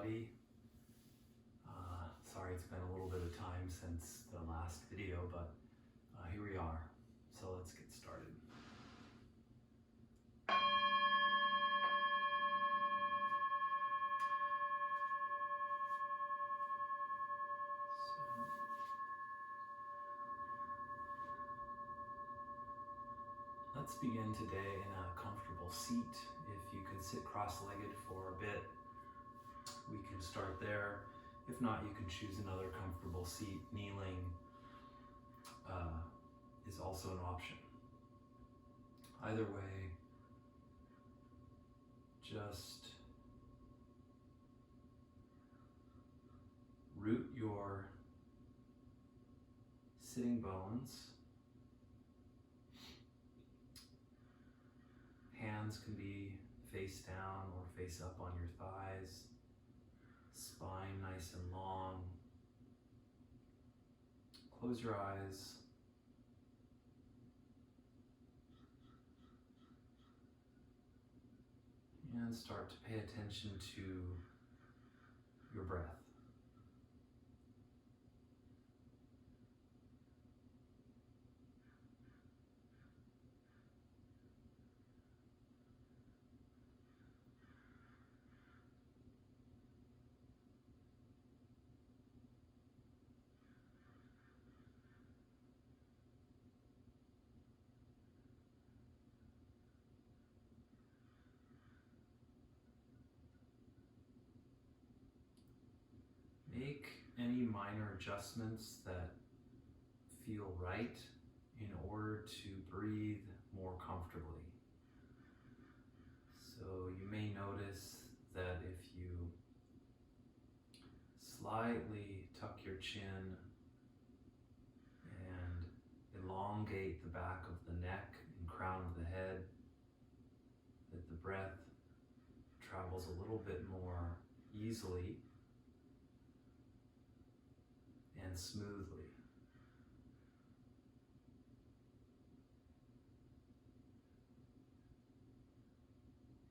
everybody. Sorry it's been a little bit of time since the last video, but here we are. So let's get started. Let's begin today in a comfortable seat. If you can sit cross-legged for a bit, we can start there. If not, you can choose another comfortable seat. Kneeling is also an option. Either way, just root your sitting bones. Hands can be face down or face up on your thighs. Spine nice and long. Close your eyes. And start to pay attention to your breath. Make any minor adjustments that feel right in order to breathe more comfortably. So you may notice that if you slightly tuck your chin and elongate the back of the neck and crown of the head, that the breath travels a little bit more easily and smoothly.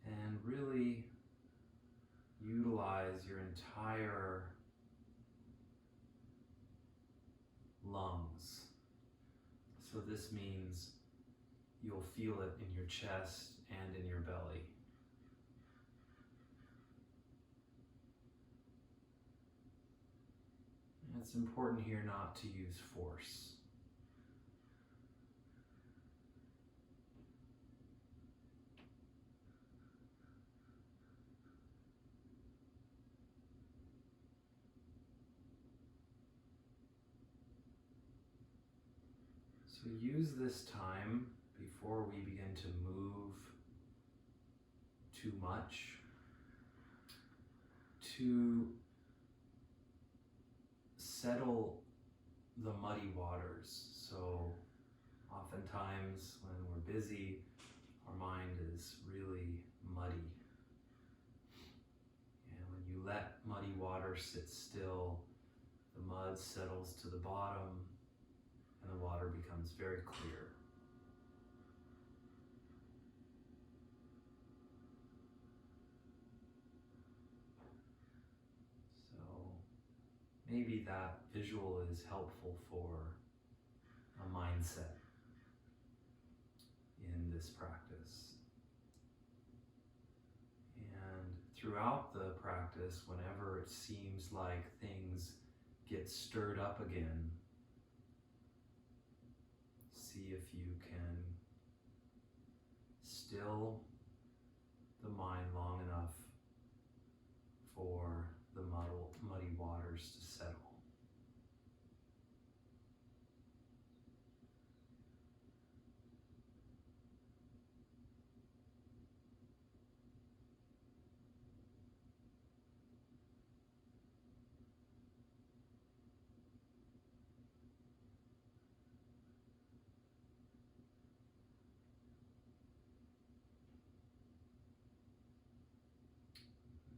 And really utilize your entire lungs. So this means you'll feel it in your chest and in your belly. It's important here not to use force. So use this time before we begin to move too much to settle the muddy waters. So oftentimes when we're busy, our mind is really muddy. And when you let muddy water sit still, the mud settles to the bottom and the water becomes very clear. Maybe that visual is helpful for a mindset in this practice. And throughout the practice, whenever it seems like things get stirred up again, see if you can still the mind long enough for the muddy waters to settle.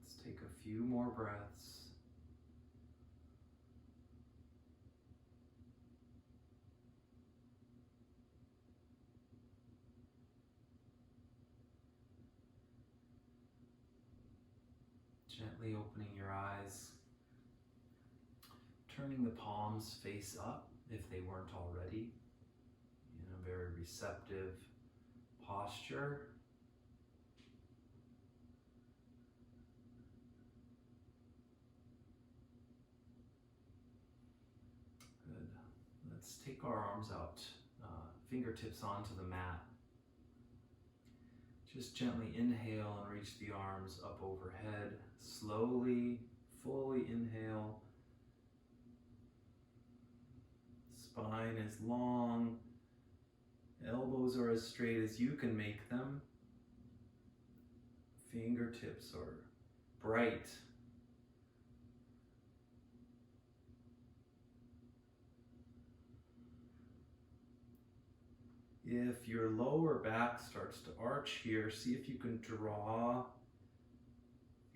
Let's take a few more breaths. Gently opening your eyes, turning the palms face up if they weren't already, in a very receptive posture. Good. Let's take our arms out, fingertips onto the mat. Just gently inhale and reach the arms up overhead. Slowly, fully inhale. Spine is long. Elbows are as straight as you can make them. Fingertips are bright. If your lower back starts to arch here, see if you can draw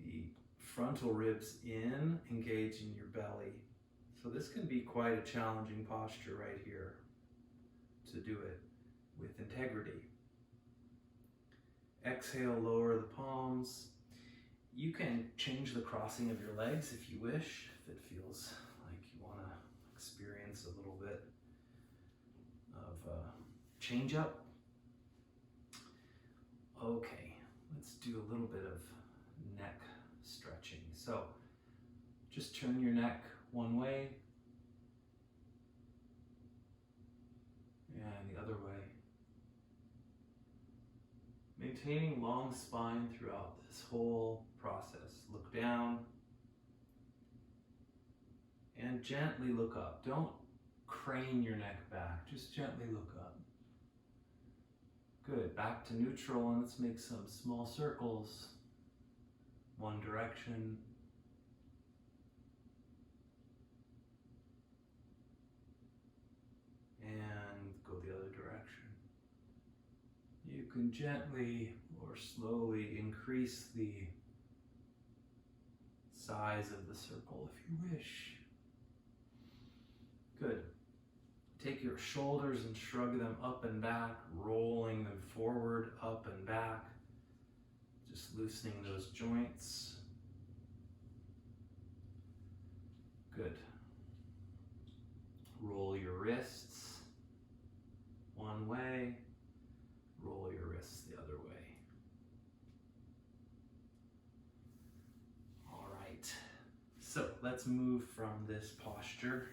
the frontal ribs in, engaging your belly. So this can be quite a challenging posture right here to do it with integrity. Exhale, lower the palms. You can change the crossing of your legs if you wish, if it feels like you want to experience a little bit of change up. Okay, let's do a little bit of neck stretching. So just turn your neck one way and the other way. Maintaining long spine throughout this whole process. Look down and gently look up. Don't crane your neck back, just gently look up. Good, back to neutral, and let's make some small circles. One direction. And go the other direction. You can gently or slowly increase the size of the circle if you wish. Good. Take your shoulders and shrug them up and back, rolling them forward, up and back. Just loosening those joints. Good. Roll your wrists one way, roll your wrists the other way. All right, so let's move from this posture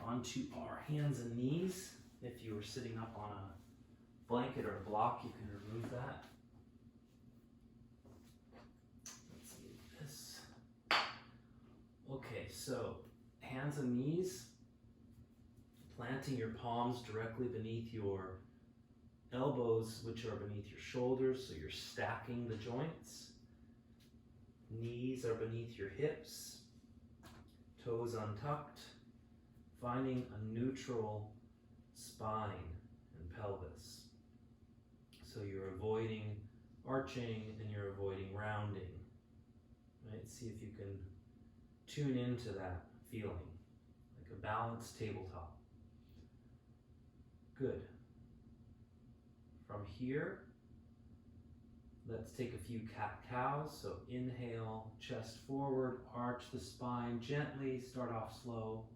onto our hands and knees. If you were sitting up on a blanket or a block, you can remove that. Let's move this. Okay, so hands and knees, planting your palms directly beneath your elbows, which are beneath your shoulders, so you're stacking the joints. Knees are beneath your hips, toes untucked, finding a neutral spine and pelvis. So you're avoiding arching and you're avoiding rounding. Right? See if you can tune into that feeling, like a balanced tabletop. Good. From here, let's take a few cat-cows. So inhale, chest forward, arch the spine gently, start off slow.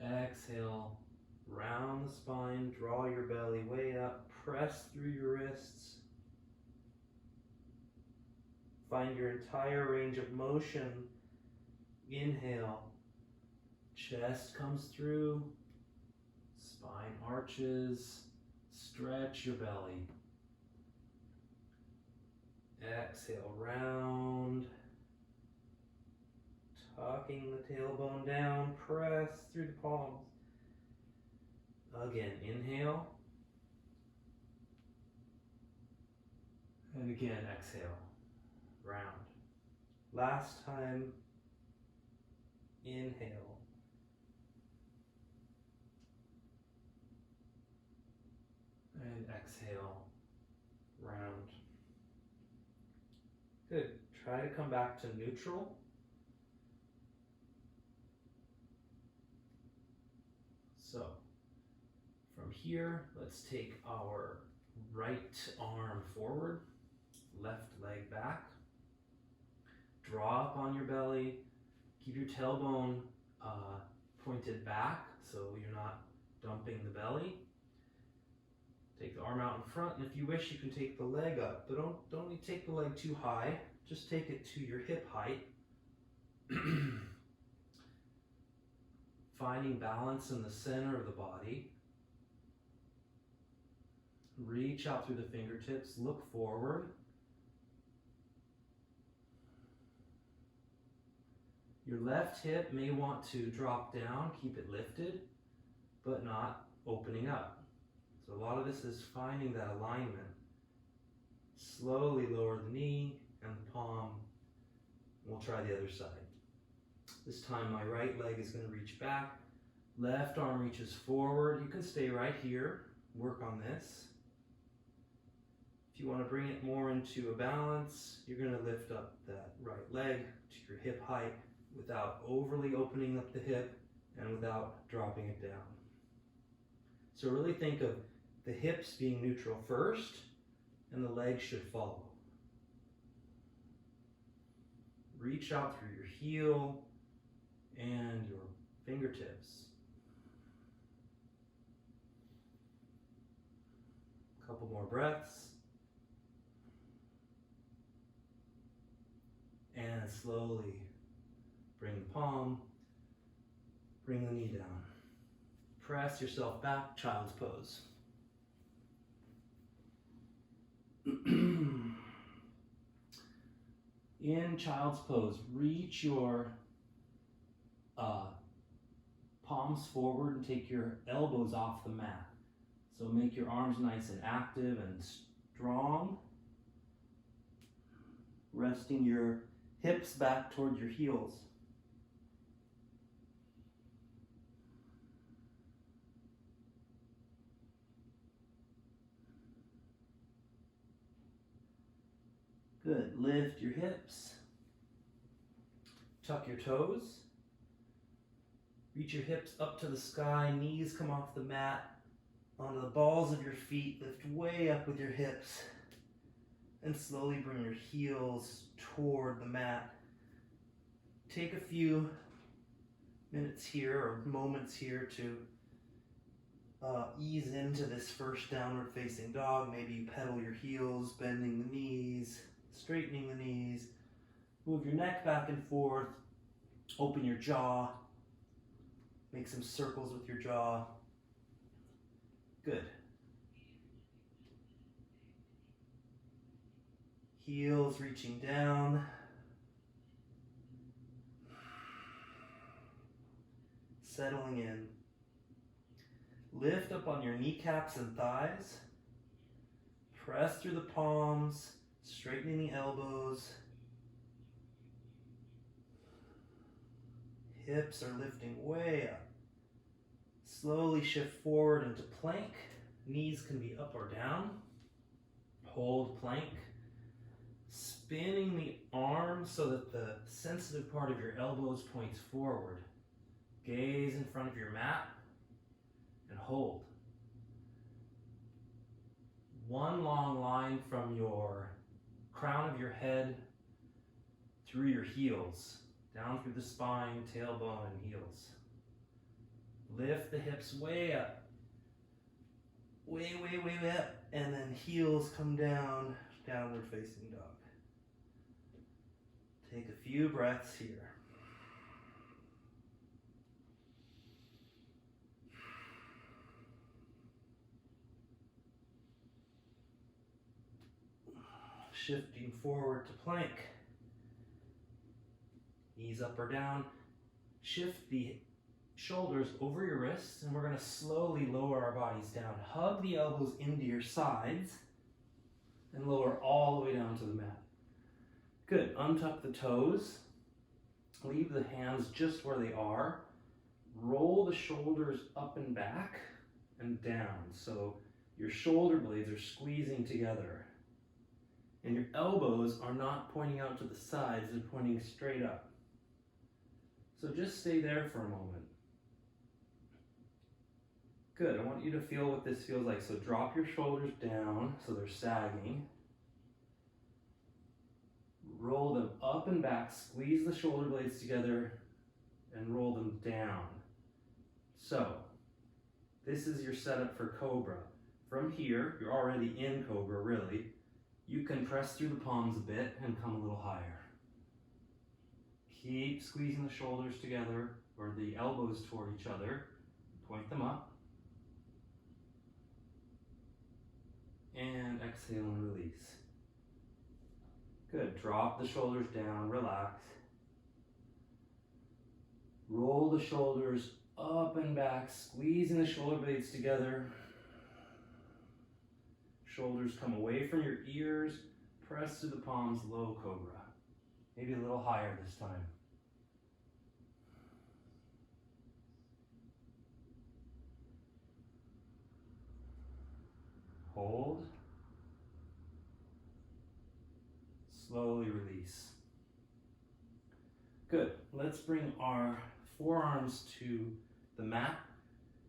Exhale, round the spine, draw your belly way up, press through your wrists. Find your entire range of motion. Inhale, chest comes through, spine arches, stretch your belly. Exhale, round, tucking the tailbone down, press through the palms. Again, inhale. And again, exhale, round. Last time, inhale. And exhale, round. Good. Try to come back to neutral. So, from here, let's take our right arm forward, left leg back. Draw up on your belly. Keep your tailbone pointed back so you're not dumping the belly. Take the arm out in front, and if you wish, you can take the leg up, but don't take the leg too high. Just take it to your hip height. Finding balance in the center of the body. Reach out through the fingertips, look forward. Your left hip may want to drop down, keep it lifted, but not opening up. So a lot of this is finding that alignment. Slowly lower the knee and the palm. We'll try the other side. This time my right leg is going to reach back. Left arm reaches forward. You can stay right here. Work on this. If you want to bring it more into a balance, you're going to lift up that right leg to your hip height without overly opening up the hip and without dropping it down. So really think of the hips being neutral first and the legs should follow. Reach out through your heel and your fingertips. A couple more breaths. And slowly bring the palm, bring the knee down. Press yourself back, child's pose. In child's pose, reach your palms forward and take your elbows off the mat. So make your arms nice and active and strong. Resting your hips back toward your heels. Good. Lift your hips. Tuck your toes. Reach your hips up to the sky. Knees come off the mat. Onto the balls of your feet. Lift way up with your hips. And slowly bring your heels toward the mat. Take a few minutes here or moments here to ease into this first downward facing dog. Maybe you pedal your heels, bending the knees, straightening the knees. Move your neck back and forth. Open your jaw. Make some circles with your jaw. Good. Heels reaching down. Settling in. Lift up on your kneecaps and thighs. Press through the palms, straightening the elbows. Hips are lifting way up. Slowly shift forward into plank. Knees can be up or down. Hold plank. Spinning the arms so that the sensitive part of your elbows points forward. Gaze in front of your mat and hold. One long line from your crown of your head through your heels, down through the spine, tailbone, and heels. Lift the hips way up. Way up. And then heels come down, downward facing dog. Take a few breaths here. Shifting forward to plank. Knees up or down. Shift the shoulders over your wrists, and we're going to slowly lower our bodies down. Hug the elbows into your sides and lower all the way down to the mat. Good. Untuck the toes. Leave the hands just where they are. Roll the shoulders up and back and down. So your shoulder blades are squeezing together. And your elbows are not pointing out to the sides, they're pointing straight up. So just stay there for a moment. Good. I want you to feel what this feels like. So drop your shoulders down so they're sagging. Roll them up and back, squeeze the shoulder blades together, and roll them down. So, this is your setup for Cobra. From here, you're already in Cobra, really. You can press through the palms a bit and come a little higher. Keep squeezing the shoulders together, or the elbows toward each other. Point them up. And exhale and release. Good. Drop the shoulders down, relax. Roll the shoulders up and back, squeezing the shoulder blades together. Shoulders come away from your ears, press through the palms, low Cobra. Maybe a little higher this time. Hold. Slowly release. Good. Let's bring our forearms to the mat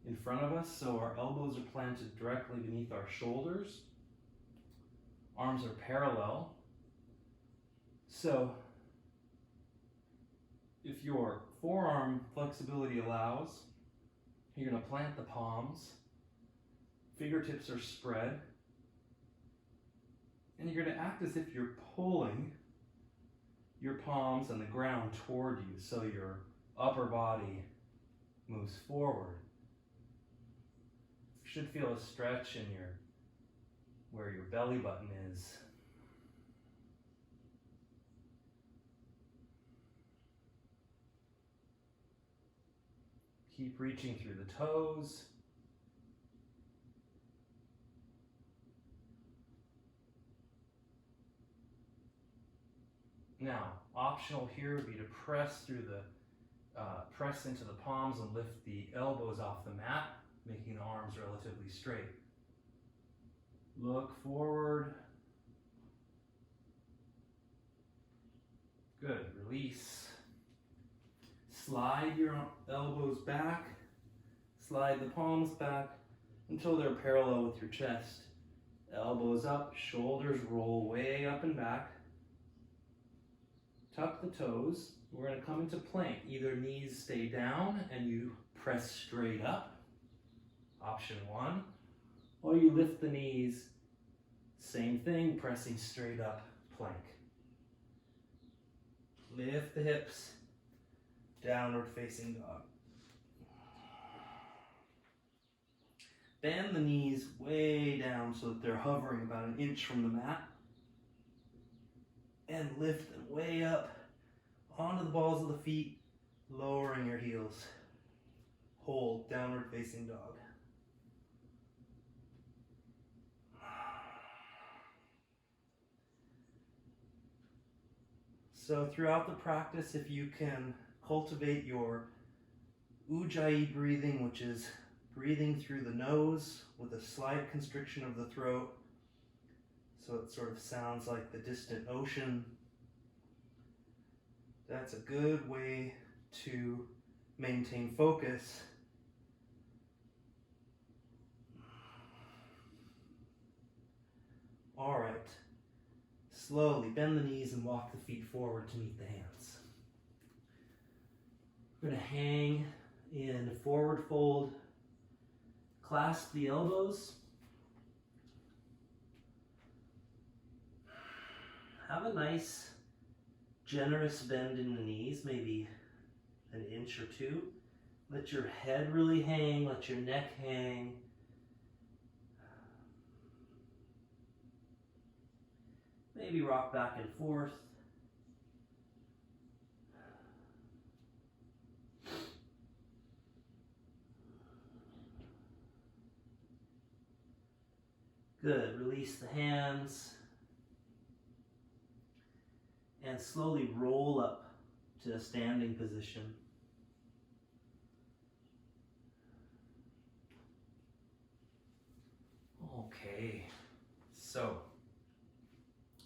in front of us so our elbows are planted directly beneath our shoulders. Arms are parallel. So if your forearm flexibility allows, you're going to plant the palms. Fingertips are spread. And you're going to act as if you're pulling your palms and the ground toward you so your upper body moves forward. You should feel a stretch in where your belly button is. Keep reaching through the toes. Now, optional here would be to press through press into the palms and lift the elbows off the mat, making the arms relatively straight. Look forward. Good. Release. Slide your elbows back. Slide the palms back until they're parallel with your chest. Elbows up, shoulders roll way up and back. Tuck the toes. We're going to come into plank. Either knees stay down and you press straight up. Option 1. Or you lift the knees. Same thing, pressing straight up, plank. Lift the hips. Downward facing dog. Bend the knees way down so that they're hovering about an inch from the mat. And lift them way up onto the balls of the feet, lowering your heels. Hold, downward facing dog. So throughout the practice, if you can cultivate your Ujjayi breathing, which is breathing through the nose with a slight constriction of the throat, so it sort of sounds like the distant ocean. That's a good way to maintain focus. All right. Slowly bend the knees and walk the feet forward to meet the hands. We're going to hang in forward fold. Clasp the elbows. Have a nice, generous bend in the knees, maybe an inch or two. Let your head really hang, let your neck hang. Maybe rock back and forth. Good. Release the hands. And slowly roll up to a standing position. Okay, so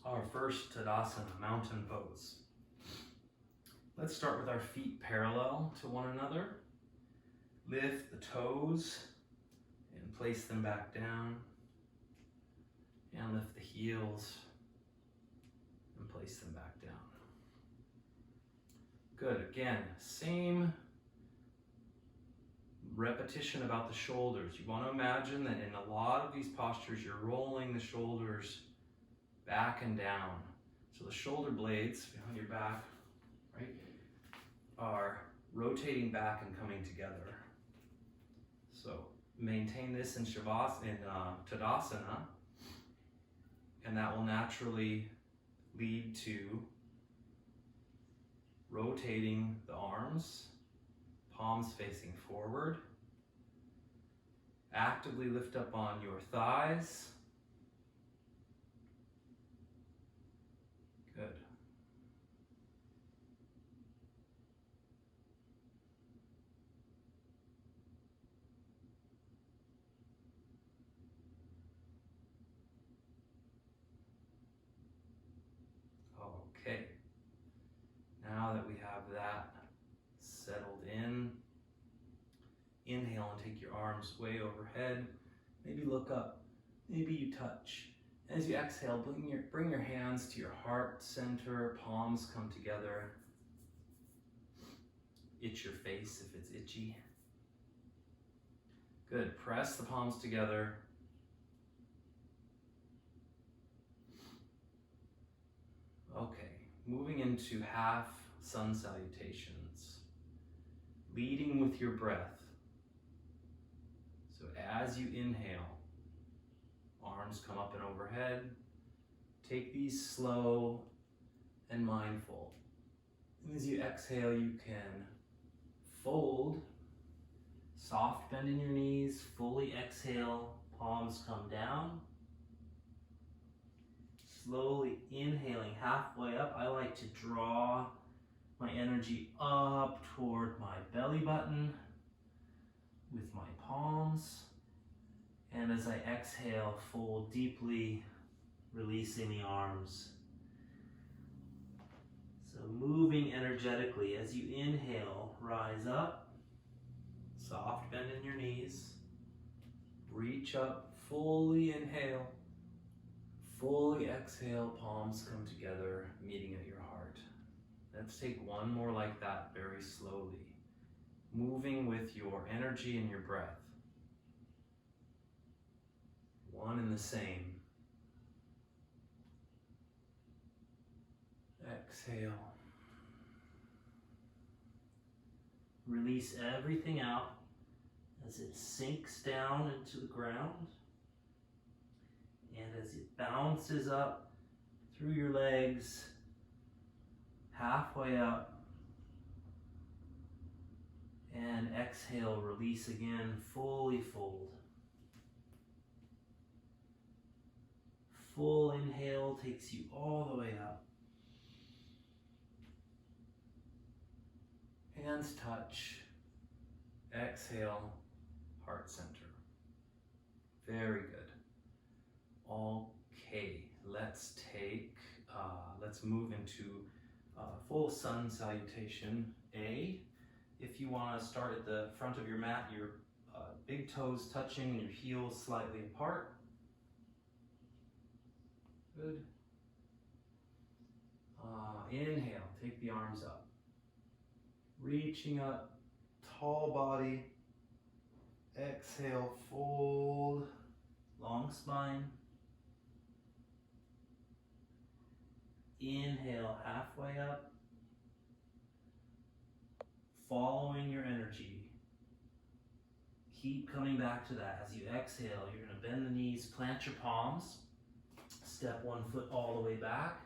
our first Tadasana, mountain pose. Let's start with our feet parallel to one another. Lift the toes and place them back down. And lift the heels and place them back down. Good, again, same repetition about the shoulders. You want to imagine that in a lot of these postures, you're rolling the shoulders back and down. So the shoulder blades behind your back, right, are rotating back and coming together. So maintain this in Tadasana, and that will naturally lead to rotating the arms, palms facing forward. Actively lift up on your thighs. Good. Okay. Now that we have that settled in, inhale and take your arms way overhead. Maybe look up, maybe you touch. As you exhale, bring your hands to your heart center, palms come together. Itch your face if it's itchy. Good, press the palms together. Okay, moving into half sun salutations. Leading with your breath. So as you inhale, arms come up and overhead. Take these slow and mindful. And as you exhale, you can fold, soft bend in your knees, fully exhale, palms come down. Slowly inhaling halfway up. I like to draw my energy up toward my belly button with my palms. And as I exhale, fold deeply, releasing the arms. So moving energetically as you inhale, rise up, soft bend in your knees, reach up, fully inhale, fully exhale, palms come together, meeting at your heart. Let's take one more like that very slowly, moving with your energy and your breath. One and the same. Exhale. Release everything out as it sinks down into the ground. And as it bounces up through your legs, halfway up. And exhale, release again, fully fold. Full inhale takes you all the way up. Hands touch. Exhale, heart center. Very good. Okay, let's move into full sun salutation A. If you want to start at the front of your mat, your big toes touching and your heels slightly apart. Good. Inhale, take the arms up. Reaching up, tall body. Exhale, fold, long spine. Inhale, halfway up. Following your energy. Keep coming back to that. As you exhale, you're going to bend the knees, plant your palms. Step one foot all the way back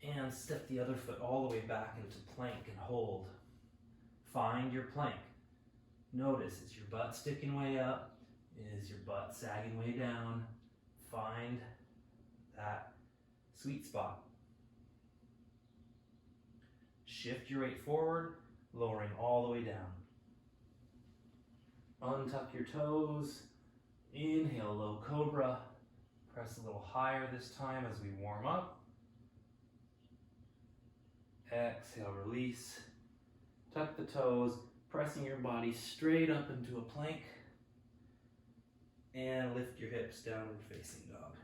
and step the other foot all the way back into plank and hold. Find your plank. Notice, is your butt sticking way up? Is your butt sagging way down? Find that sweet spot. Shift your weight forward, lowering all the way down. Untuck your toes. Inhale, low cobra. Press a little higher this time as we warm up. Exhale, release. Tuck the toes, pressing your body straight up into a plank. And lift your hips, downward facing dog.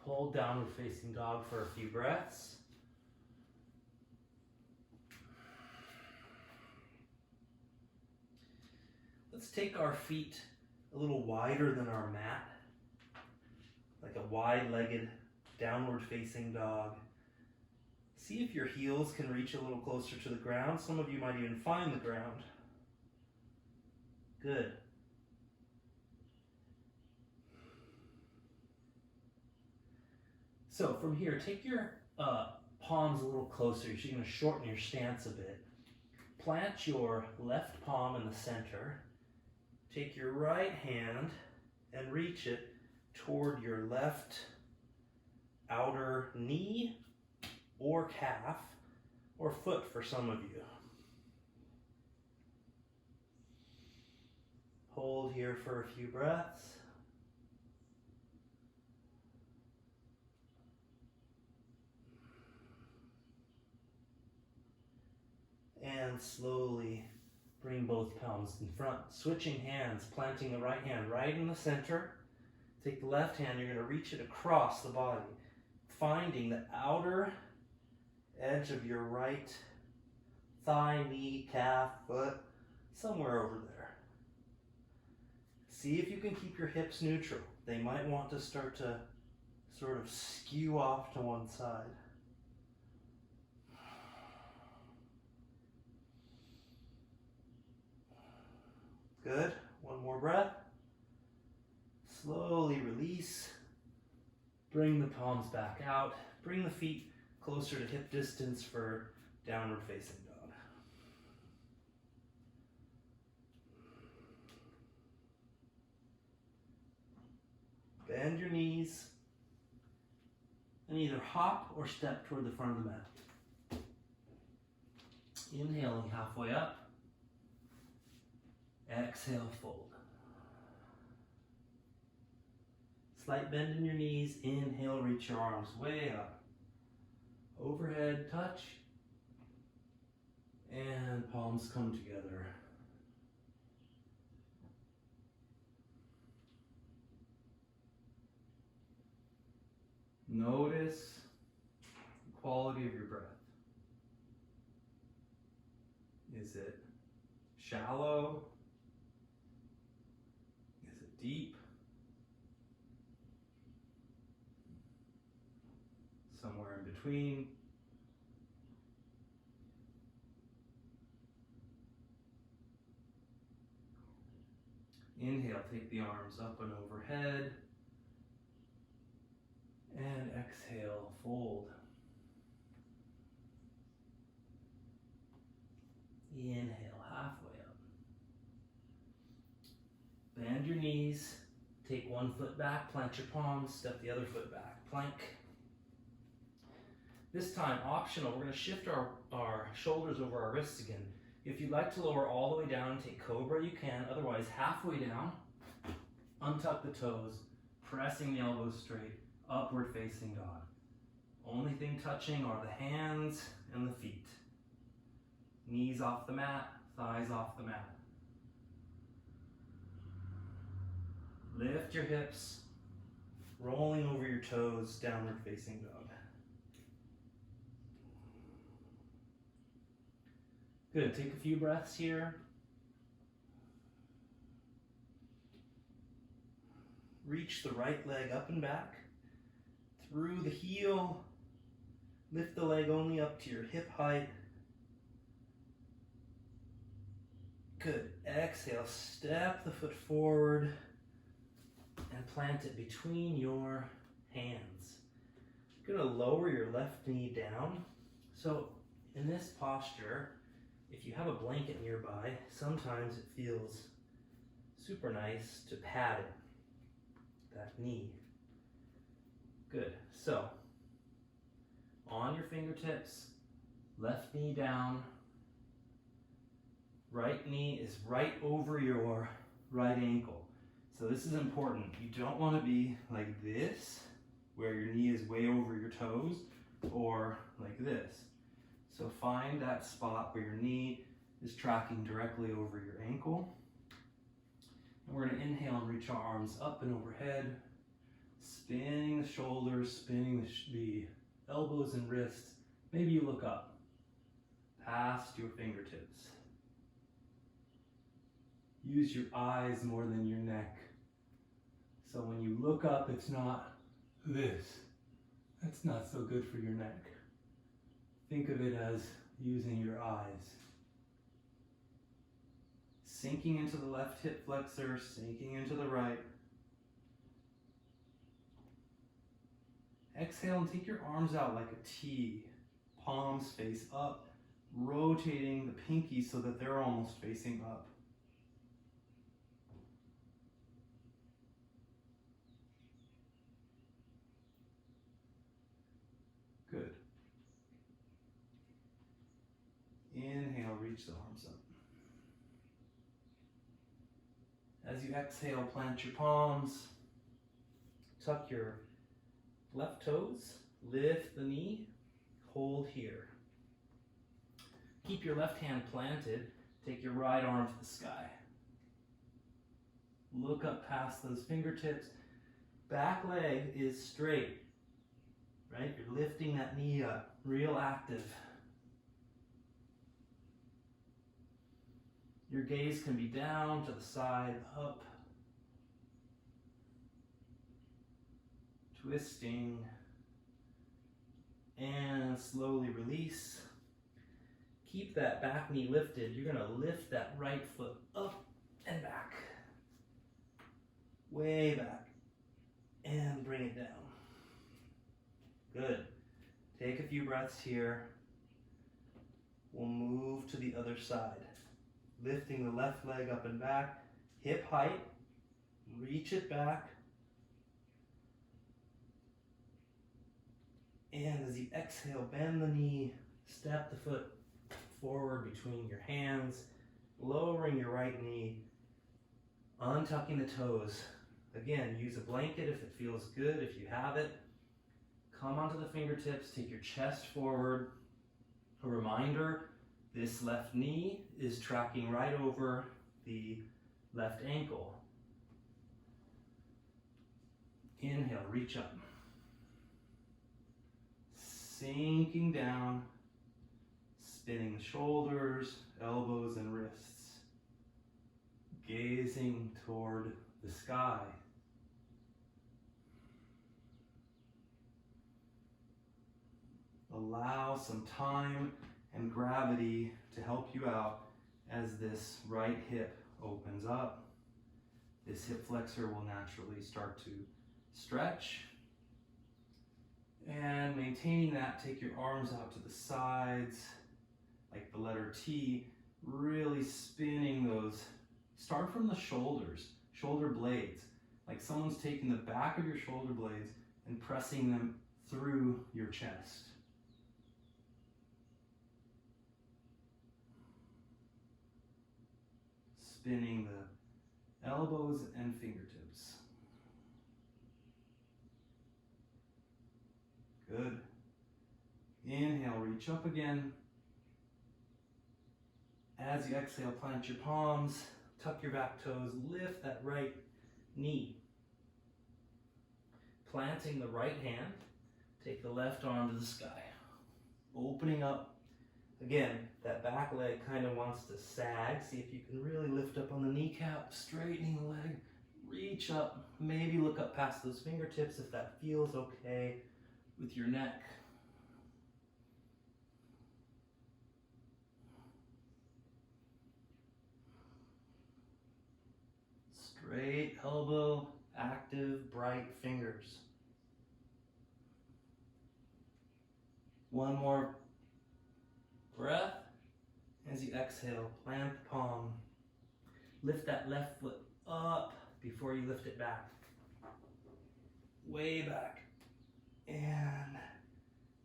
Hold downward facing dog for a few breaths. Let's take our feet a little wider than our mat, like a wide-legged downward facing dog. See if your heels can reach a little closer to the ground. Some of you might even find the ground. Good. So from here, take your palms a little closer. You're going to shorten your stance a bit. Plant your left palm in the center. Take your right hand and reach it toward your left outer knee or calf or foot for some of you. Hold here for a few breaths. And slowly bring both palms in front. Switching hands, planting the right hand right in the center. Take the left hand, you're going to reach it across the body, finding the outer edge of your right thigh, knee, calf, foot, somewhere over there. See if you can keep your hips neutral. They might want to start to sort of skew off to one side. Good. One more breath. Slowly release. Bring the palms back out. Bring the feet closer to hip distance for downward facing dog. Bend your knees and either hop or step toward the front of the mat. Inhaling halfway up. Exhale, fold. Slight bend in your knees. Inhale, reach your arms way up. Overhead touch. And palms come together. Notice the quality of your breath. Is it shallow? Is it deep? Somewhere in between? Inhale, take the arms up and overhead. And exhale, fold. Inhale, halfway up. Bend your knees. Take one foot back, plant your palms, step the other foot back. Plank. This time, optional, we're going to shift our shoulders over our wrists again. If you'd like to lower all the way down and take cobra, you can. Otherwise, halfway down, untuck the toes, pressing the elbows straight, upward facing dog. Only thing touching are the hands and the feet. Knees off the mat, thighs off the mat. Lift your hips, rolling over your toes, downward facing dog. Good, take a few breaths here. Reach the right leg up and back, through the heel. Lift the leg only up to your hip height. Good, exhale, step the foot forward and plant it between your hands. You're gonna lower your left knee down. So in this posture, if you have a blanket nearby, sometimes it feels super nice to pad it, that knee. Good, so on your fingertips, left knee down, right knee is right over your right ankle. So this is important. You don't want to be like this, where your knee is way over your toes, or like this. So find that spot where your knee is tracking directly over your ankle. And we're going to inhale and reach our arms up and overhead. Spinning the shoulders, spinning the elbows and wrists. Maybe you look up past your fingertips. Use your eyes more than your neck. So when you look up, it's not this. That's not so good for your neck. Think of it as using your eyes. Sinking into the left hip flexor, sinking into the right. Exhale and take your arms out like a T. Palms face up, rotating the pinky so that they're almost facing up. Good. Inhale, reach the arms up. As you exhale, plant your palms. Tuck your left toes, lift the knee, hold here. Keep your left hand planted, take your right arm to the sky. Look up past those fingertips. Back leg is straight, right? You're lifting that knee up, real active. Your gaze can be down, to the side, up. Twisting. And slowly release. Keep that back knee lifted. You're going to lift that right foot up and back. Way back. And bring it down. Good. Take a few breaths here. We'll move to the other side. Lifting the left leg up and back. Hip height. Reach it back. And as you exhale, bend the knee. Step the foot forward between your hands. Lowering your right knee. Untucking the toes. Again, use a blanket if it feels good, if you have it. Come onto the fingertips, take your chest forward. A reminder, this left knee is tracking right over the left ankle. Inhale, reach up. Sinking down, spinning the shoulders, elbows and wrists. Gazing toward the sky. Allow some time and gravity to help you out as this right hip opens up. This hip flexor will naturally start to stretch. And maintaining that, take your arms out to the sides, like the letter T, really spinning those. Start from the shoulders, shoulder blades, like someone's taking the back of your shoulder blades and pressing them through your chest. Spinning the elbows and fingertips. Good. Inhale, reach up again. As you exhale, plant your palms, tuck your back toes, lift that right knee. Planting the right hand, take the left arm to the sky. Opening up. Again, that back leg kind of wants to sag. See if you can really lift up on the kneecap, straightening the leg. Reach up, maybe look up past those fingertips if that feels okay with your neck. Straight elbow, active, bright fingers. One more breath. As you exhale, plant the palm. Lift that left foot up before you lift it back. Way back. And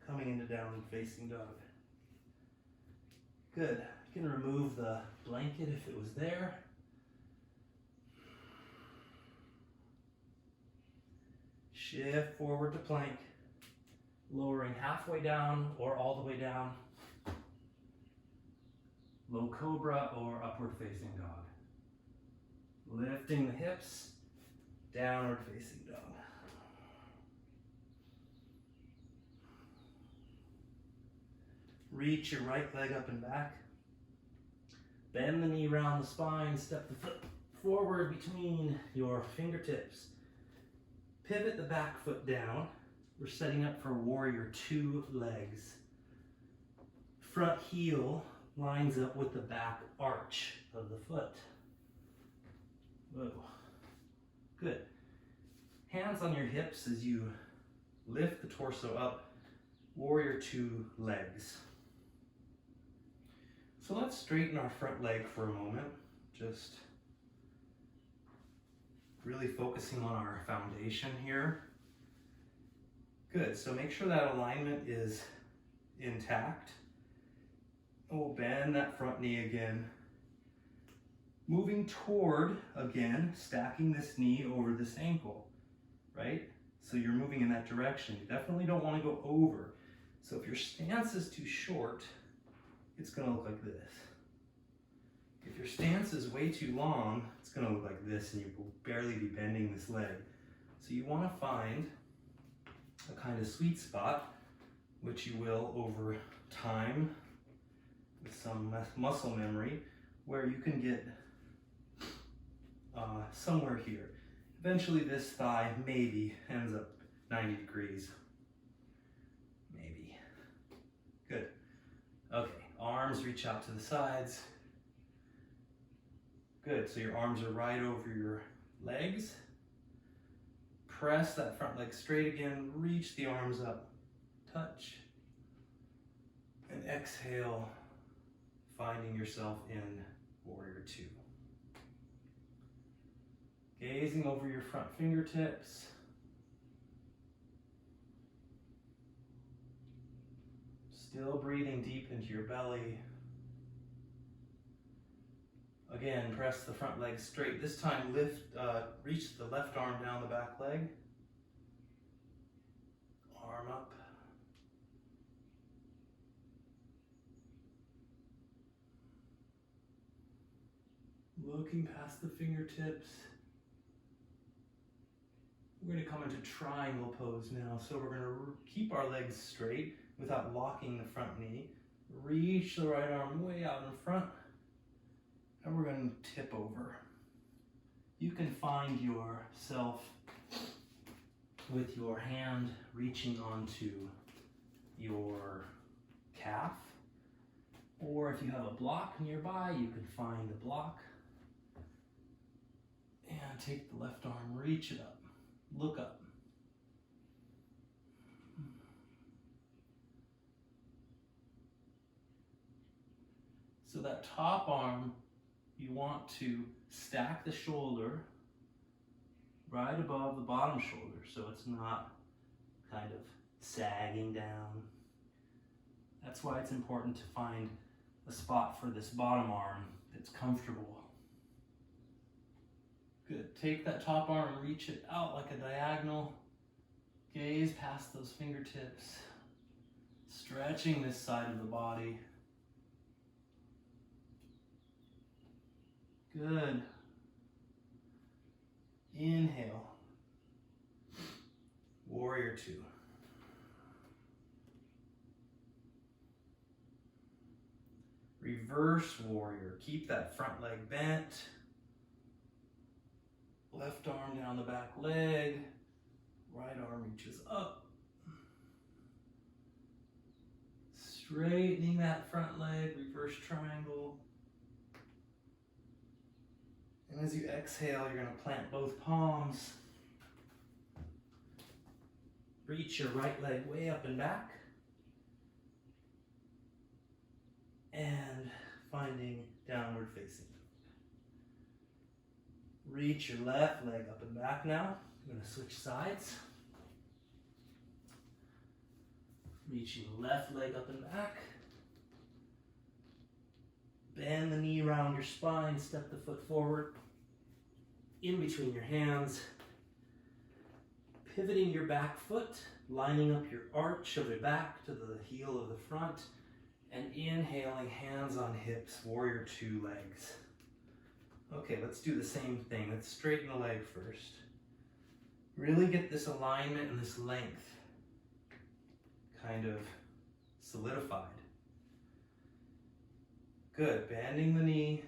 coming into downward facing dog. Good. You can remove the blanket if it was there. Shift forward to plank. Lowering halfway down or all the way down. Low cobra or upward facing dog. Lifting the hips, downward facing dog. Reach your right leg up and back. Bend the knee around the spine, step the foot forward between your fingertips. Pivot the back foot down. We're setting up for warrior two legs. Front heel lines up with the back arch of the foot. Whoa. Good. Hands on your hips as you lift the torso up. Warrior two legs. So let's straighten our front leg for a moment. Just really focusing on our foundation here. Good, so make sure that alignment is intact. And we'll bend that front knee again. Moving toward, again, stacking this knee over this ankle, right? So you're moving in that direction. You definitely don't want to go over. So if your stance is too short, it's going to look like this. If your stance is way too long, it's going to look like this and you will barely be bending this leg. So you want to find a kind of sweet spot, which you will over time with some muscle memory, where you can get somewhere here. Eventually this thigh maybe ends up 90 degrees. Maybe. Good. Okay, arms reach out to the sides. Good, so your arms are right over your legs. Press that front leg straight again, reach the arms up, touch, and exhale, finding yourself in warrior two. Gazing over your front fingertips. Still breathing deep into your belly. Again, press the front leg straight. This time reach the left arm down the back leg. Arm up. Looking past the fingertips. We're going to come into triangle pose now. So we're going to keep our legs straight without locking the front knee. Reach the right arm way out in front. And we're going to tip over. You can find yourself with your hand reaching onto your calf. Or if you have a block nearby, you can find a block. And take the left arm, reach it up. Look up. So that top arm, you want to stack the shoulder right above the bottom shoulder so it's not kind of sagging down. That's why it's important to find a spot for this bottom arm that's comfortable. Good. Take that top arm and reach it out like a diagonal. Gaze past those fingertips. Stretching this side of the body. Good. Inhale. Warrior two. Reverse warrior. Keep that front leg bent. Left arm down the back leg. Right arm reaches up. Straightening that front leg. Reverse triangle. And as you exhale, you're going to plant both palms. Reach your right leg way up and back. And finding downward facing. Reach your left leg up and back now. I'm going to switch sides. Reaching the left leg up and back. Bend the knee around your spine, step the foot forward. In between your hands. Pivoting your back foot, lining up your arch of the back to the heel of the front. And inhaling, hands on hips, warrior two legs. Okay, let's do the same thing. Let's straighten the leg first. Really get this alignment and this length kind of solidified. Good, bending the knee,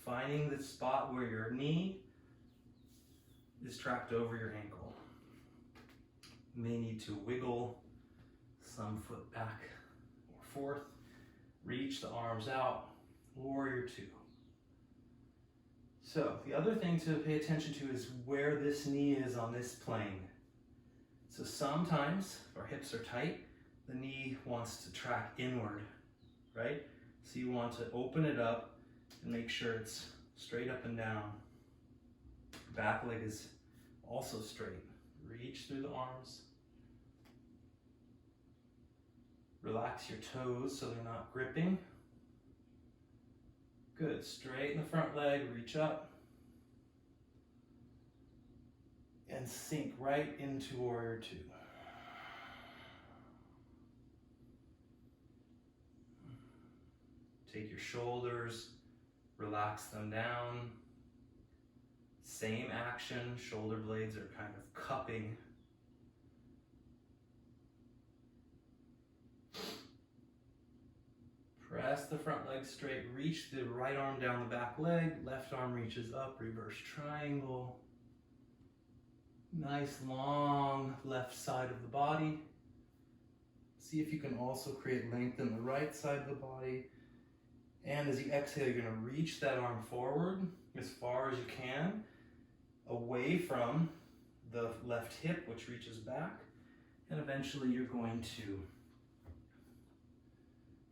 finding the spot where your knee is trapped over your ankle. You may need to wiggle some foot back or forth, reach the arms out, warrior two. So the other thing to pay attention to is where this knee is on this plane. So sometimes if our hips are tight, the knee wants to track inward, right? So you want to open it up and make sure it's straight up and down. Back leg is also straight. Reach through the arms. Relax your toes so they're not gripping. Good, straighten the front leg, reach up. And sink right into warrior two. Take your shoulders, relax them down. Same action, shoulder blades are kind of cupping. Press the front leg straight, reach the right arm down the back leg, left arm reaches up, reverse triangle. Nice long left side of the body. See if you can also create length in the right side of the body. And as you exhale, you're gonna reach that arm forward as far as you can, away from the left hip, which reaches back. And eventually you're going to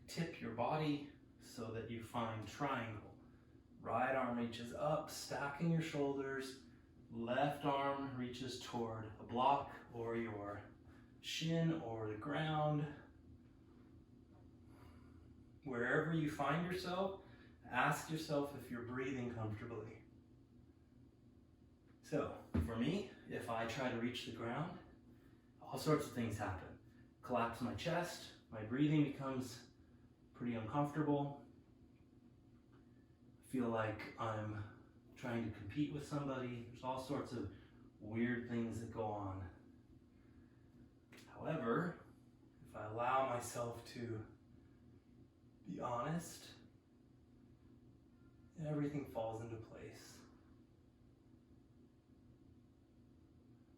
tip your body so that you find triangle. Right arm reaches up, stacking your shoulders. Left arm reaches toward a block or your shin or the ground. Wherever you find yourself, ask yourself if you're breathing comfortably. So, for me, if I try to reach the ground, all sorts of things happen. Collapse my chest, my breathing becomes pretty uncomfortable. Feel like I'm trying to compete with somebody. There's all sorts of weird things that go on. However, if I allow myself to be honest, everything falls into place.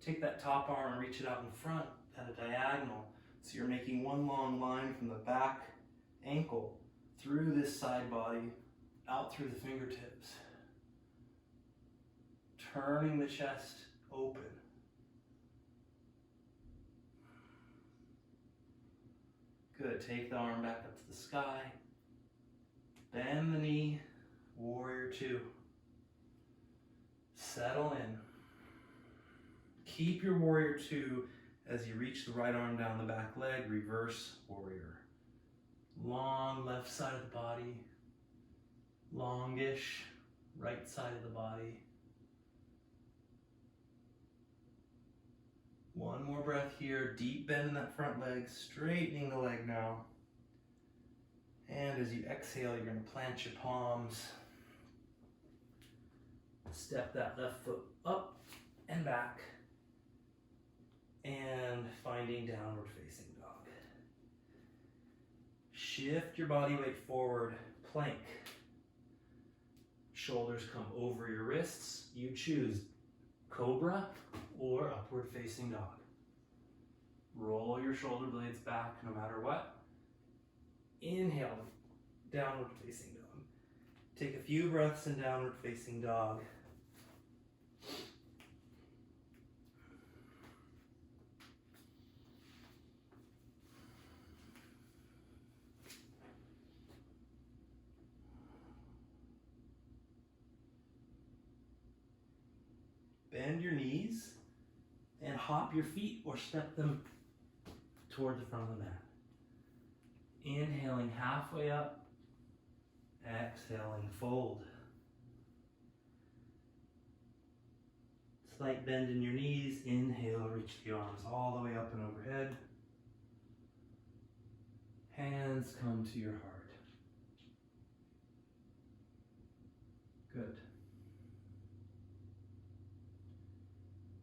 Take that top arm and reach it out in front at a diagonal. So you're making one long line from the back ankle through this side body, out through the fingertips. Turning the chest open. Good, take the arm back up to the sky. Bend the knee, warrior two. Settle in. Keep your warrior two as you reach the right arm down the back leg, reverse warrior. Long left side of the body, longish right side of the body. One more breath here, deep bend in that front leg, straightening the leg now. And as you exhale, you're going to plant your palms. Step that left foot up and back. And finding downward facing dog. Shift your body weight forward, plank. Shoulders come over your wrists. You choose cobra or upward facing dog. Roll your shoulder blades back no matter what. Inhale, downward facing dog. Take a few breaths in downward facing dog. Bend your knees and hop your feet or step them toward the front of the mat. Inhaling halfway up, exhaling fold. Slight bend in your knees, inhale, reach the arms all the way up and overhead. Hands come to your heart. Good.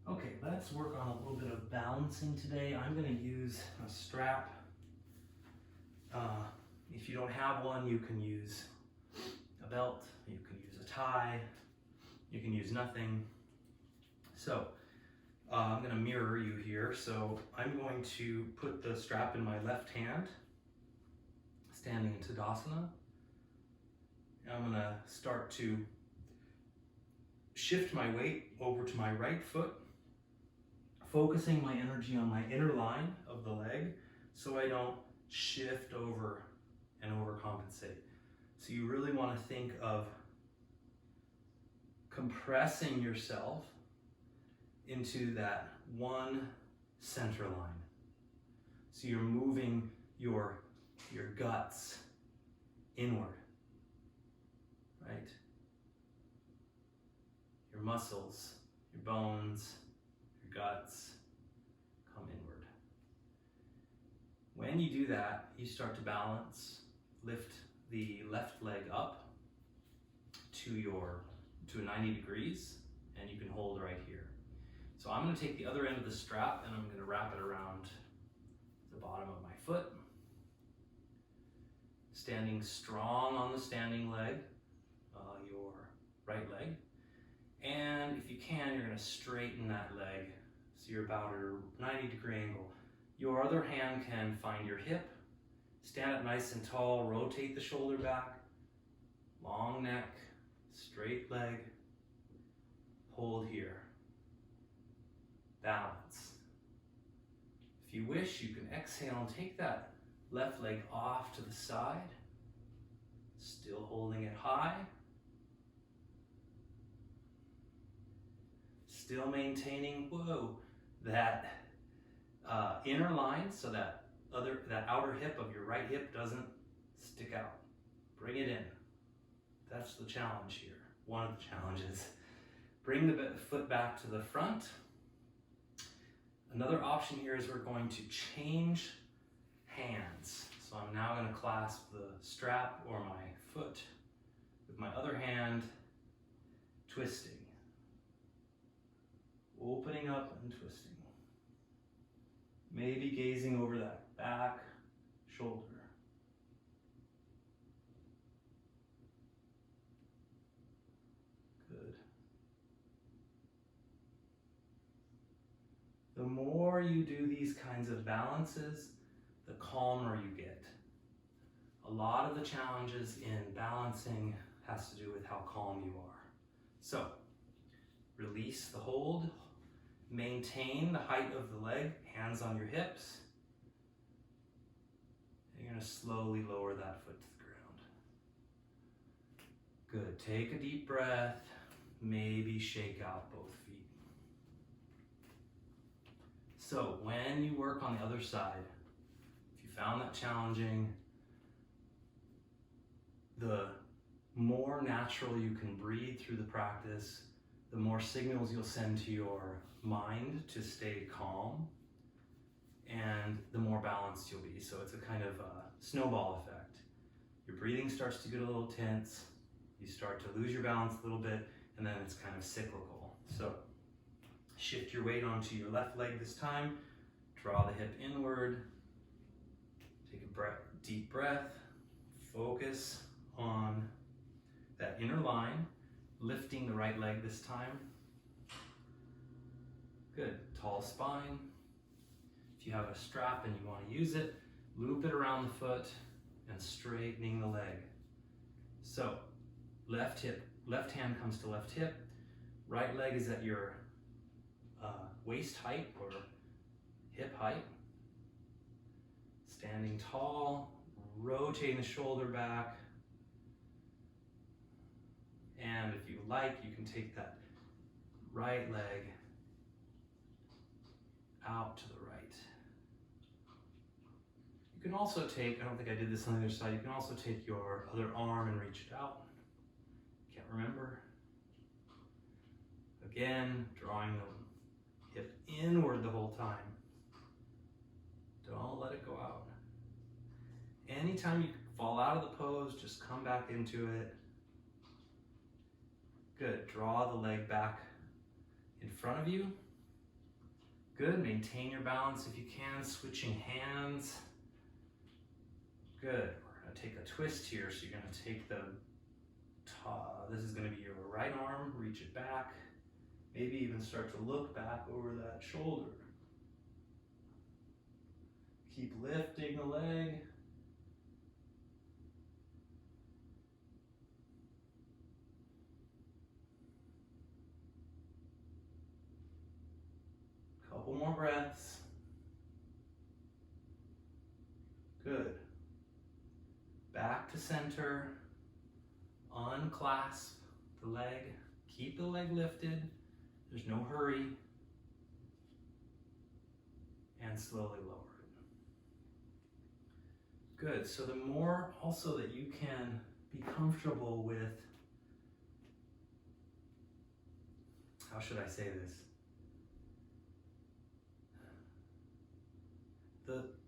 Okay, let's work on a little bit of balancing today. I'm going to use a strap. If you don't have one, you can use belt, you can use a tie, you can use nothing. So I'm going to mirror you here. So I'm going to put the strap in my left hand, standing in Tadasana. And I'm going to start to shift my weight over to my right foot, focusing my energy on my inner line of the leg so I don't shift over and overcompensate. So you really want to think of compressing yourself into that one center line. So you're moving your guts inward, right? Your muscles, your bones, your guts come inward. When you do that, you start to balance, lift the left leg up to 90 degrees, and you can hold right here. So I'm going to take the other end of the strap and I'm going to wrap it around the bottom of my foot. Standing strong on the standing leg, your right leg. And if you can, you're going to straighten that leg so you're about a 90-degree angle. Your other hand can find your hip. Stand up nice and tall, rotate the shoulder back, long neck, straight leg, hold here. Balance. If you wish, you can exhale and take that left leg off to the side, still holding it high. Still maintaining, that inner line so that outer hip of your right hip doesn't stick out. Bring it in. That's the challenge here. One of the challenges. Bring the foot back to the front. Another option here is we're going to change hands. So I'm now going to clasp the strap or my foot with my other hand, twisting. Opening up and twisting. Maybe gazing over that back shoulder. Good. The more you do these kinds of balances, the calmer you get. A lot of the challenges in balancing has to do with how calm you are. So, release the hold, maintain the height of the leg, hands on your hips. And you're going to slowly lower that foot to the ground. Good, take a deep breath, maybe shake out both feet. So when you work on the other side, if you found that challenging, the more natural you can breathe through the practice, the more signals you'll send to your mind to stay calm, and the more balanced you'll be. So it's a kind of a snowball effect. Your breathing starts to get a little tense, you start to lose your balance a little bit, and then it's kind of cyclical. So shift your weight onto your left leg this time, draw the hip inward, take a deep breath, focus on that inner line, lifting the right leg this time. Good, tall spine. If you have a strap and you want to use it, loop it around the foot and straightening the leg. So, left hand comes to left hip, right leg is at your waist height or hip height. Standing tall, rotating the shoulder back. And if you like, you can take that right leg out to the right. You can also take, I don't think I did this on the other side, you can also take your other arm and reach it out. Can't remember. Again, drawing the hip inward the whole time. Don't let it go out. Anytime you fall out of the pose, just come back into it. Good, draw the leg back in front of you. Good, maintain your balance if you can, switching hands. Good, we're gonna take a twist here, so you're gonna take the This is going to be your right arm. Reach it back. Maybe even start to look back over that shoulder. Keep lifting the leg. Couple more breaths. Good. Back to center. Unclasp the leg. Keep the leg lifted. There's no hurry. And slowly lower it. Good. So the more also that you can be comfortable with, how should I say this?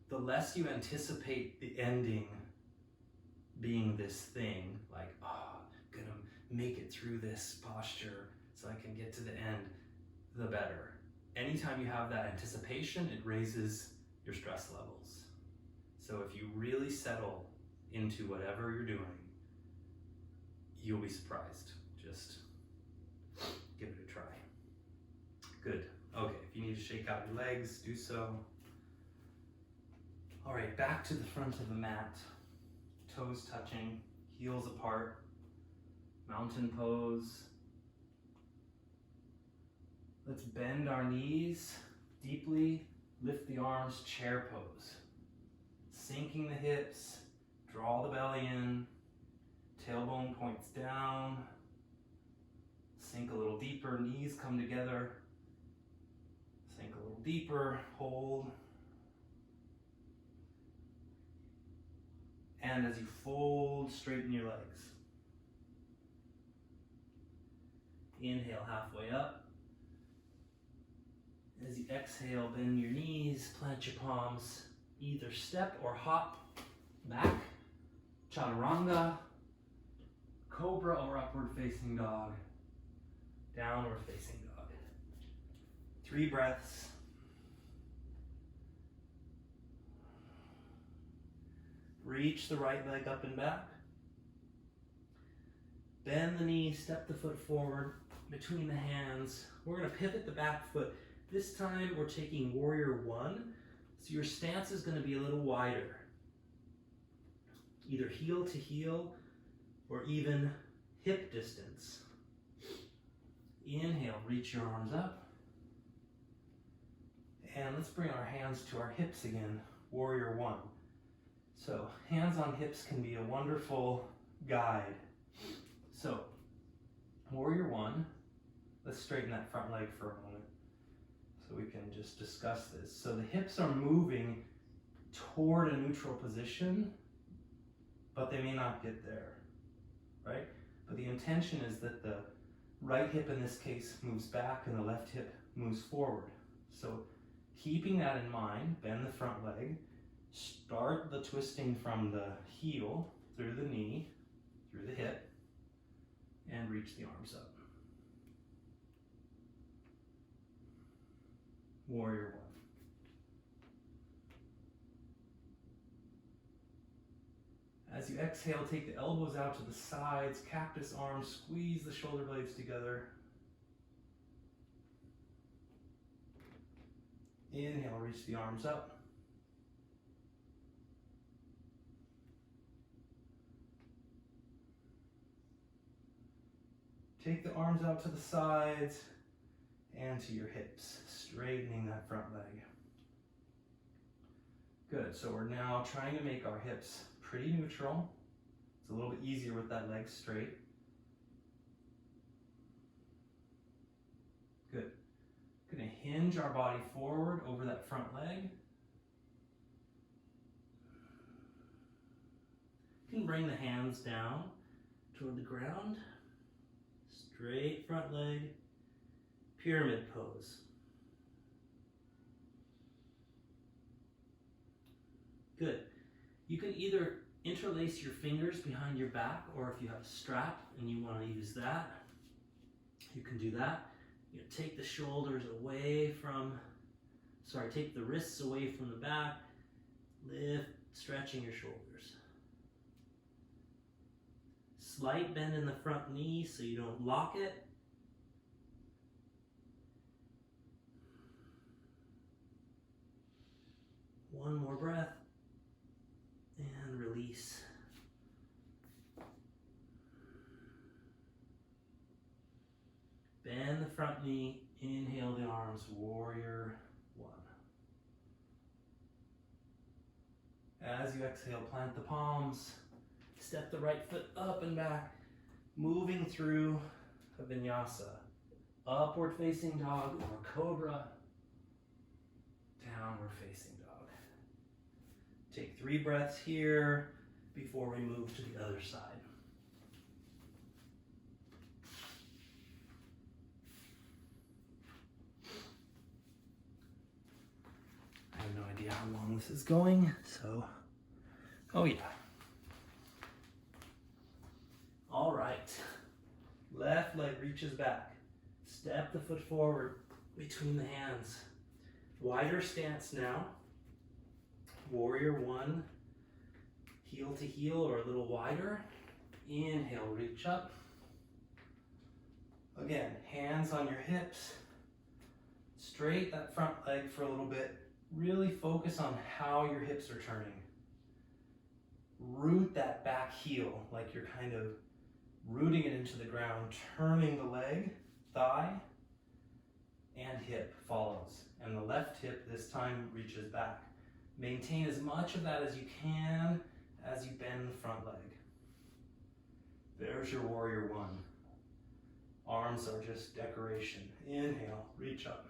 The less you anticipate the ending being this thing, like, oh, I'm gonna make it through this posture so I can get to the end, the better. Anytime you have that anticipation, it raises your stress levels. So if you really settle into whatever you're doing, you'll be surprised. Just give it a try. Good. Okay, if you need to shake out your legs, do so. All right, back to the front of the mat. Toes touching, heels apart, mountain pose. Let's bend our knees deeply, lift the arms, chair pose. Sinking the hips, draw the belly in, tailbone points down, sink a little deeper, knees come together, sink a little deeper, hold. And as you fold, straighten your legs. Inhale halfway up. As you exhale, bend your knees, plant your palms, either step or hop back. Chaturanga, cobra or upward facing dog, downward facing dog. 3 breaths. Reach the right leg up and back. Bend the knee, step the foot forward between the hands. We're going to pivot the back foot. This time we're taking warrior 1. So your stance is going to be a little wider. Either heel to heel or even hip distance. Inhale, reach your arms up. And let's bring our hands to our hips again, warrior 1. So hands on hips can be a wonderful guide. So warrior 1, let's straighten that front leg for a moment so we can just discuss this. So the hips are moving toward a neutral position, but they may not get there, right? But the intention is that the right hip in this case moves back and the left hip moves forward. So keeping that in mind, bend the front leg. Start the twisting from the heel, through the knee, through the hip, and reach the arms up. Warrior 1. As you exhale, take the elbows out to the sides, cactus arms, squeeze the shoulder blades together. Inhale, reach the arms up. Take the arms out to the sides and to your hips, straightening that front leg. Good, so we're now trying to make our hips pretty neutral. It's a little bit easier with that leg straight. Good. Gonna hinge our body forward over that front leg. You can bring the hands down toward the ground. Straight front leg, pyramid pose. Good. You can either interlace your fingers behind your back, or if you have a strap and you want to use that, you can do that. You take the shoulders away from, take the wrists away from the back, lift, stretching your shoulders. Slight bend in the front knee so you don't lock it. One more breath and release. Bend the front knee, inhale the arms, warrior one. As you exhale, plant the palms, step the right foot up and back, moving through a vinyasa. Upward facing dog or cobra, downward facing dog. Take 3 breaths here before we move to the other side. I have no idea how long this is going, so, oh yeah. All right, left leg reaches back. Step the foot forward between the hands. Wider stance now. Warrior one, heel to heel or a little wider. Inhale, reach up. Again, hands on your hips. Straight that front leg for a little bit. Really focus on how your hips are turning. Root that back heel like you're kind of rooting it into the ground, turning the leg, thigh, and hip follows. And the left hip this time reaches back. Maintain as much of that as you can as you bend the front leg. There's your warrior one. Arms are just decoration. Inhale, reach up.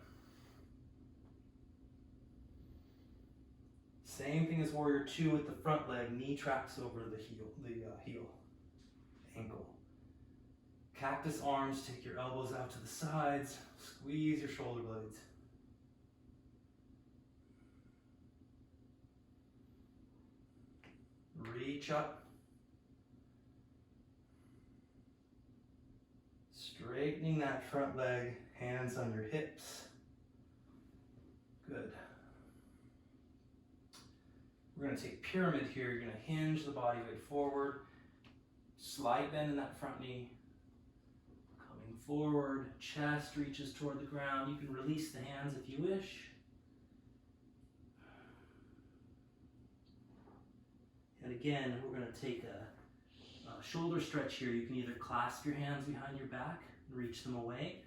Same thing as warrior two with the front leg. Knee tracks over the heel, ankle. Cactus arms, take your elbows out to the sides. Squeeze your shoulder blades. Reach up. Straightening that front leg, hands on your hips. Good. We're going to take pyramid here. You're going to hinge the body weight forward. Slight bend in that front knee. Coming forward, chest reaches toward the ground. You can release the hands if you wish. And again, we're going to take a shoulder stretch here. You can either clasp your hands behind your back and reach them away,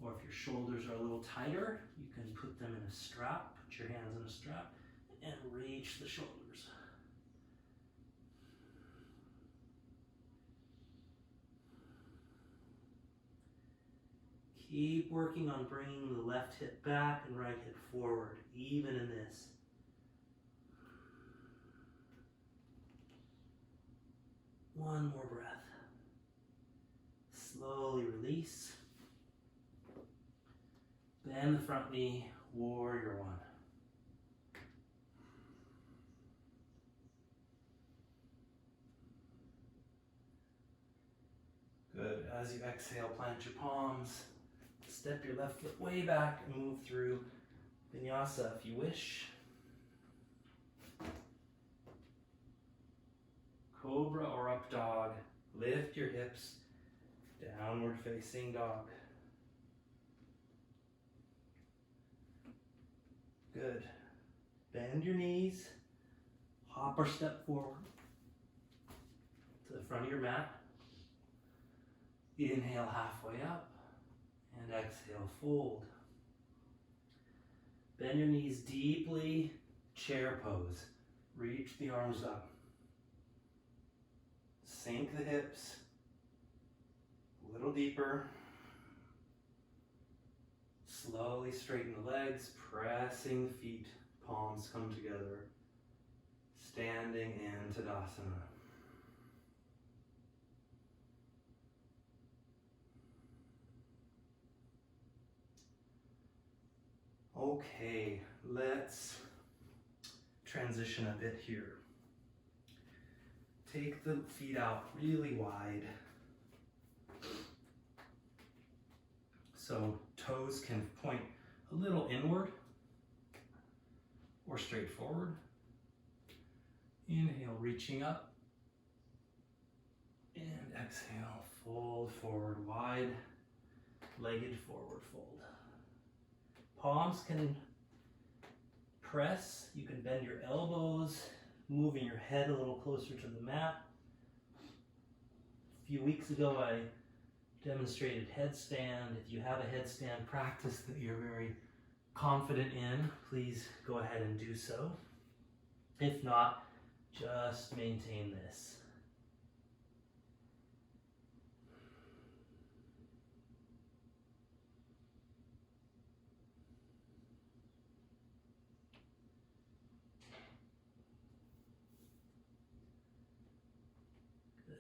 or if your shoulders are a little tighter, you can put them in a strap, put your hands in a strap, and reach the shoulders. Keep working on bringing the left hip back and right hip forward, even in this. One more breath. Slowly release. Bend the front knee, warrior one. Good. As you exhale, plant your palms. Step your left foot way back and move through vinyasa if you wish. Cobra or up dog. Lift your hips. Downward facing dog. Good. Bend your knees. Hop or step forward to the front of your mat. Inhale halfway up and exhale, fold. Bend your knees deeply, chair pose. Reach the arms up. Sink the hips a little deeper. Slowly straighten the legs, pressing the feet, palms come together. Standing in Tadasana. Okay, let's transition a bit here. Take the feet out really wide. So toes can point a little inward or straight forward. Inhale, reaching up. And exhale, fold forward, wide, legged forward fold. Palms can press, you can bend your elbows, moving your head a little closer to the mat. A few weeks ago I demonstrated headstand. If you have a headstand practice that you're very confident in, please go ahead and do so. If not, just maintain this. Good.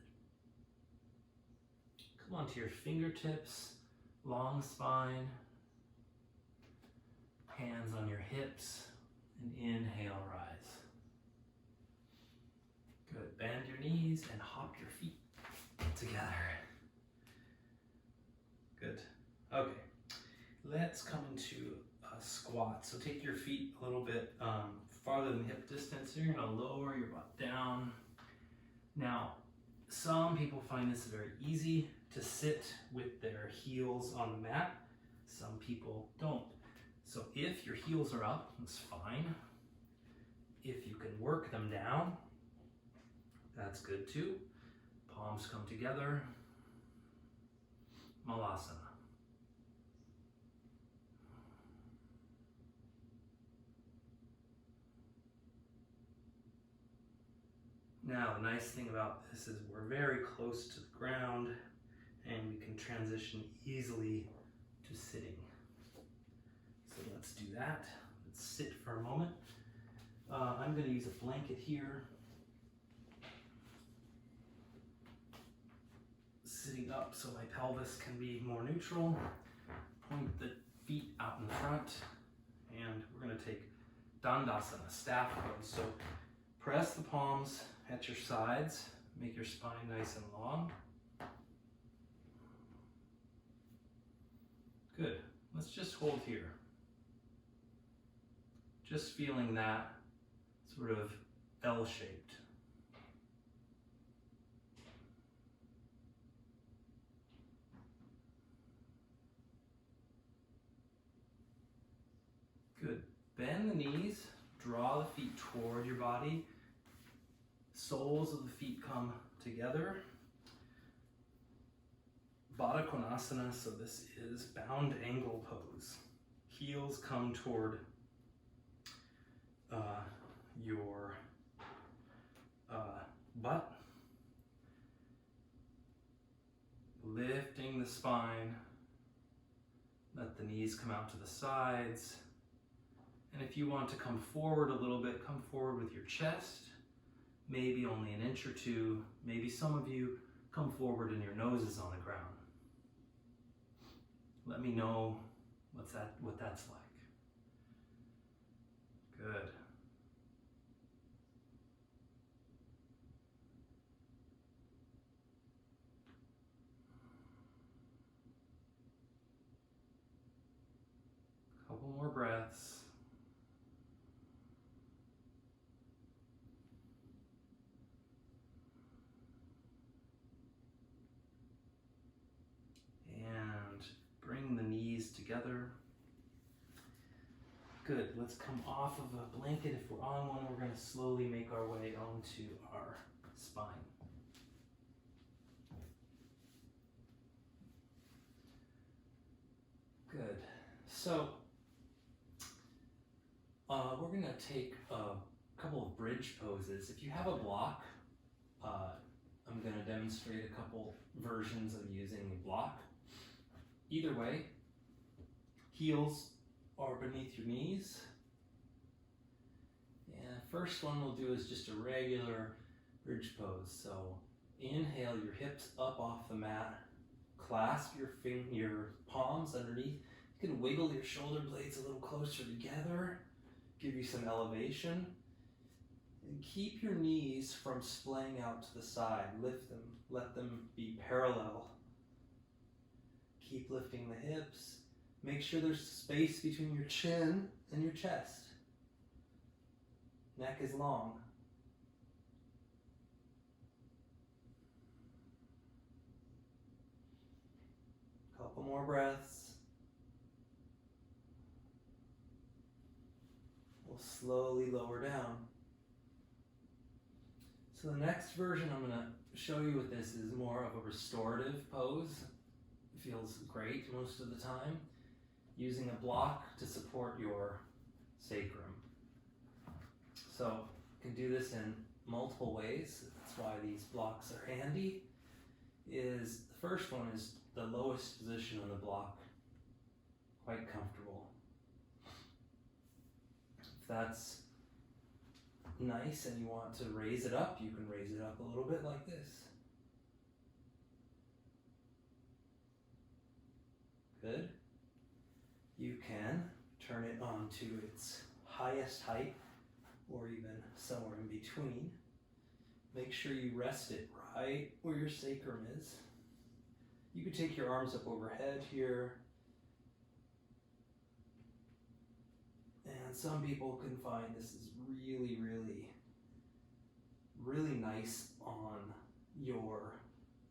Come onto your fingertips, long spine, hands on your hips, and inhale, rise. Good. Bend your knees and hop your feet together. Good. Okay. Let's come into a squat. So take your feet a little bit farther than hip distance. So you're going to lower your butt down. Now, some people find this very easy to sit with their heels on the mat. Some people don't. So if your heels are up, that's fine. If you can work them down, that's good too. Palms come together. Malasana. Now, the nice thing about this is we're very close to the ground and we can transition easily to sitting. So let's do that. Let's sit for a moment. I'm going to use a blanket here. Sitting up so my pelvis can be more neutral. Point the feet out in front. And we're going to take Dandasana, staff pose. So press the palms at your sides. Make your spine nice and long. Good. Let's just hold here. Just feeling that sort of L-shaped. Good. Bend the knees, draw the feet toward your body. Soles of the feet come together. Baddha Konasana, so this is bound angle pose. Heels come toward your butt. Lifting the spine. Let the knees come out to the sides. And if you want to come forward a little bit, come forward with your chest. Maybe only an inch or two. Maybe some of you come forward and your nose is on the ground. Let me know what that's like. Good. Couple more breaths. And bring the knees together. Good. Let's come off of a blanket. If we're on one, we're going to slowly make our way onto our spine. Good. So we're going to take a couple of bridge poses. If you have a block, I'm going to demonstrate a couple versions of using a block. Either way, heels are beneath your knees. And the first one we'll do is just a regular bridge pose. So inhale, your hips up off the mat. Clasp your palms underneath. You can wiggle your shoulder blades a little closer together. Give you some elevation. And keep your knees from splaying out to the side. Lift them. Let them be parallel. Keep lifting the hips. Make sure there's space between your chin and your chest. Neck is long. more breaths. We'll slowly lower down. So the next version I'm going to show you with this is more of a restorative pose. It feels great most of the time. Using a block to support your sacrum. So you can do this in multiple ways. That's why these blocks are handy. The first one is the lowest position on the block. Quite comfortable. If that's nice and you want to raise it up, you can raise it up a little bit like this. Good. You can turn it onto its highest height or even somewhere in between. Make sure you rest it right where your sacrum is. You could take your arms up overhead here. And some people can find this is really, really, really nice on your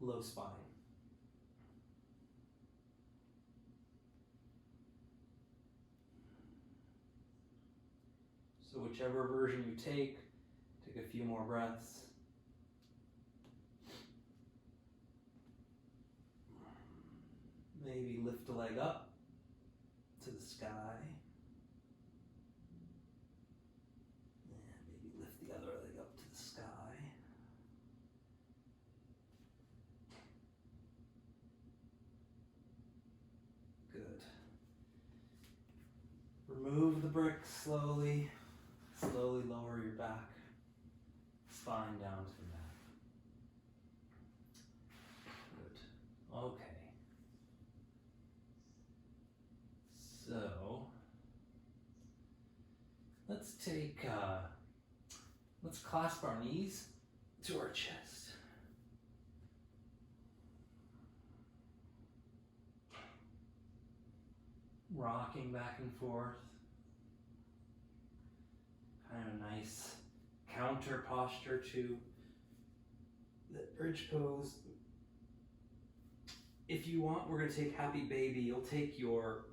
low spine. So whichever version you take a few more breaths. Maybe lift a leg up to the sky. And maybe lift the other leg up to the sky. Good. Remove the brick slowly. Slowly lower your back, spine down to the mat. Good. Okay. So, let's clasp our knees to our chest. Rocking back and forth. Kind of a nice counter posture to the bridge pose. If you want, we're going to take Happy Baby. You'll take your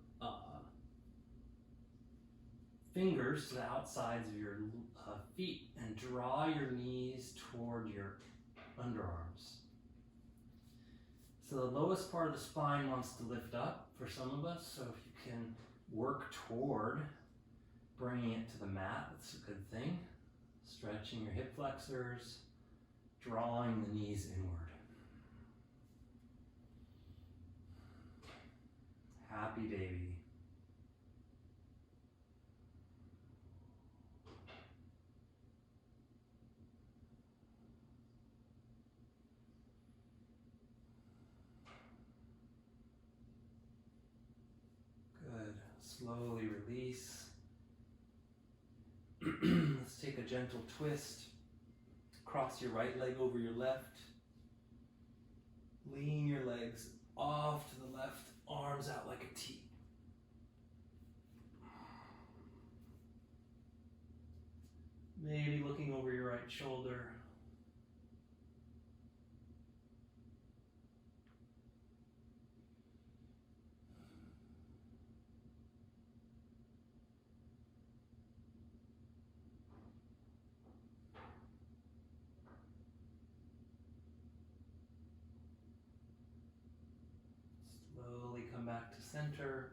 fingers to the outsides of your feet and draw your knees toward your underarms. So the lowest part of the spine wants to lift up for some of us. So if you can work toward bringing it to the mat, that's a good thing. Stretching your hip flexors, drawing the knees inward. Happy Baby. Good. Slowly release. Let's take a gentle twist. Cross your right leg over your left. Lean your legs off to the left, arms out like a T. Maybe looking over your right shoulder. Slowly come back to center.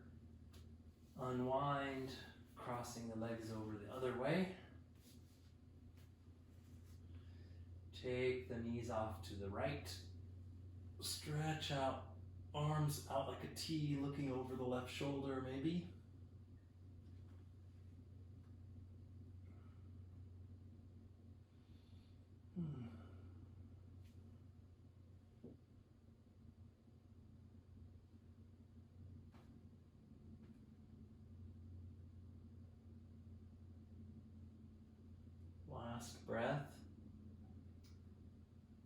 Unwind, crossing the legs over the other way. Take the knees off to the right. Stretch out, arms out like a T, looking over the left shoulder maybe. Last breath.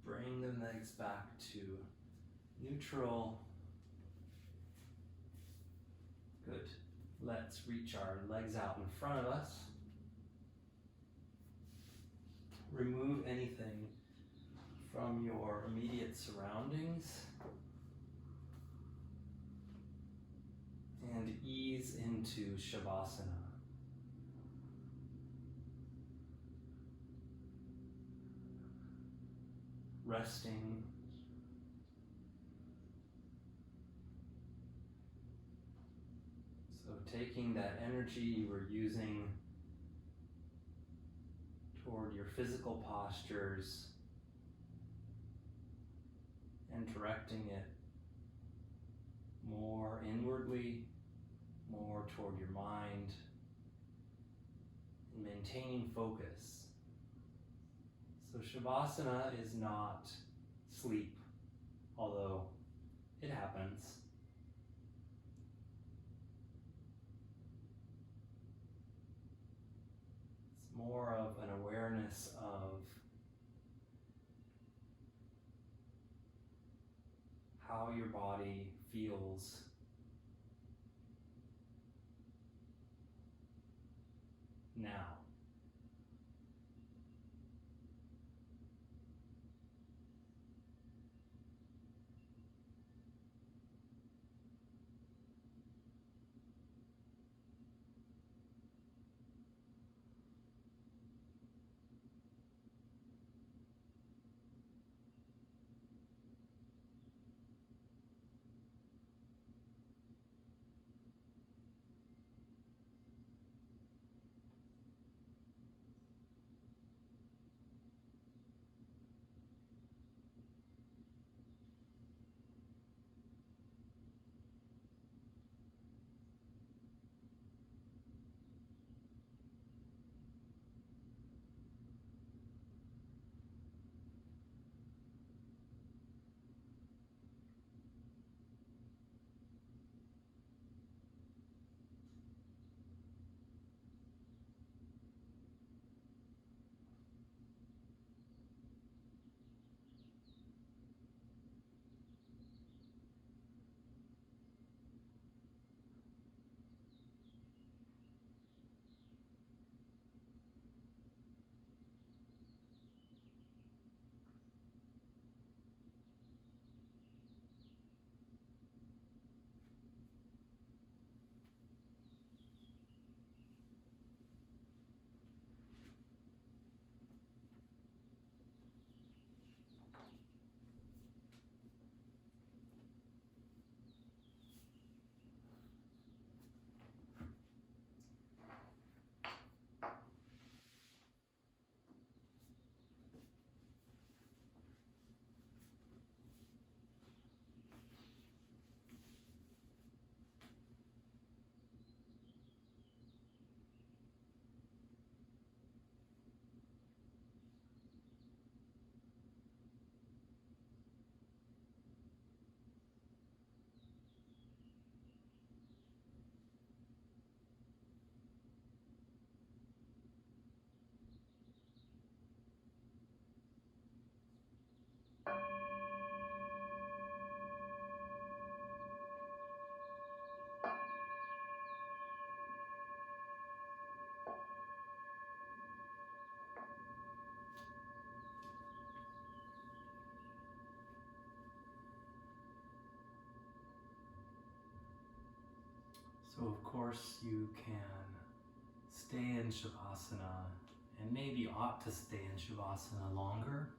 Bring the legs back to neutral. Good. Let's reach our legs out in front of us. Remove anything from your immediate surroundings. and ease into Shavasana. Resting. So taking that energy you were using toward your physical postures and directing it more inwardly, more toward your mind, and maintaining focus. So Shavasana is not sleep, although it happens. It's more of an awareness of how your body feels now. So of course you can stay in Shavasana and maybe ought to stay in Shavasana longer.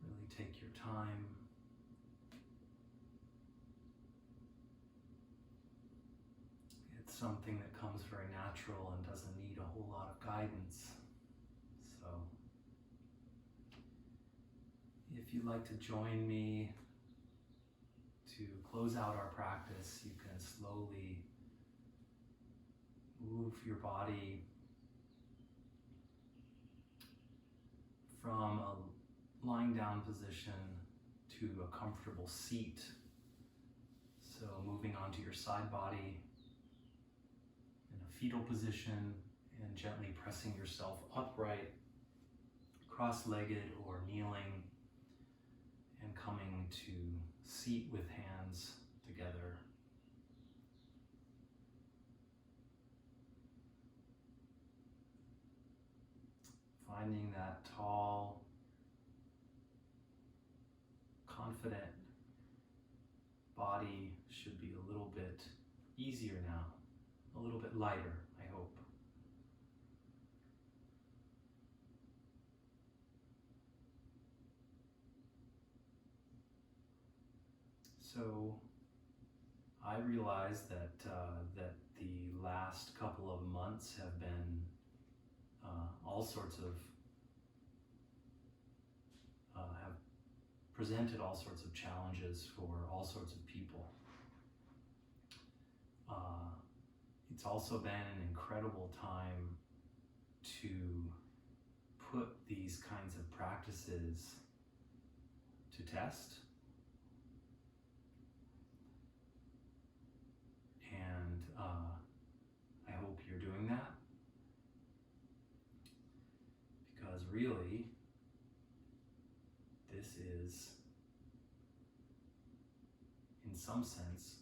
Really take your time. It's something that comes very natural and doesn't need a whole lot of guidance. So if you'd like to join me to close out our practice, you can slowly move your body from a lying down position to a comfortable seat. So moving onto your side body in a fetal position and gently pressing yourself upright, cross-legged or kneeling, and coming to seat with hands together. Finding that tall, confident easier now, a little bit lighter, I hope. So I realize that that the last couple of months have been all sorts of have presented all sorts of challenges for all sorts of people. It's also been an incredible time to put these kinds of practices to test. And I hope you're doing that, because really, this is, in some sense,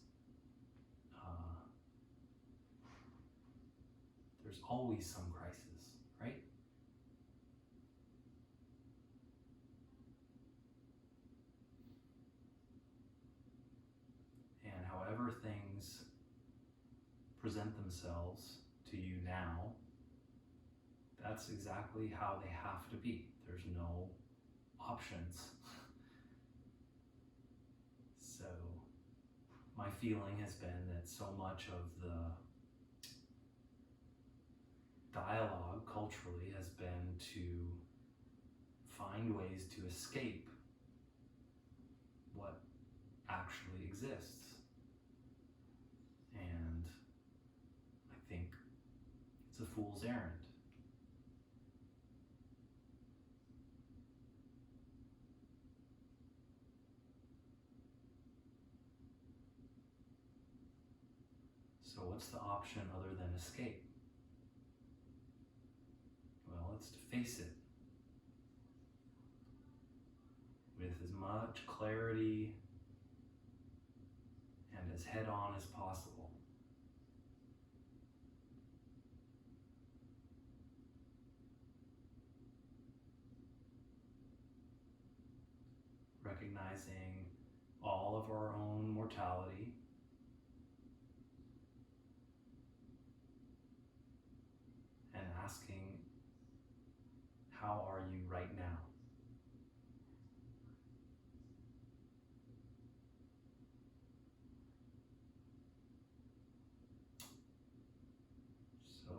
there's always some crisis, right? And however things present themselves to you now, that's exactly how they have to be. There's no options. So my feeling has been that so much of the dialogue culturally has been to find ways to escape what actually exists. And I think it's a fool's errand. So what's the option other than escape? Well, it's to face it with as much clarity and as head on as possible. Recognizing all of our own mortality, and asking, how are you right now? So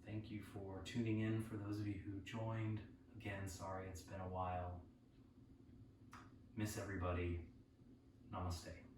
thank you for tuning in. For those of you who joined, again, sorry it's been a while. Miss everybody. Namaste.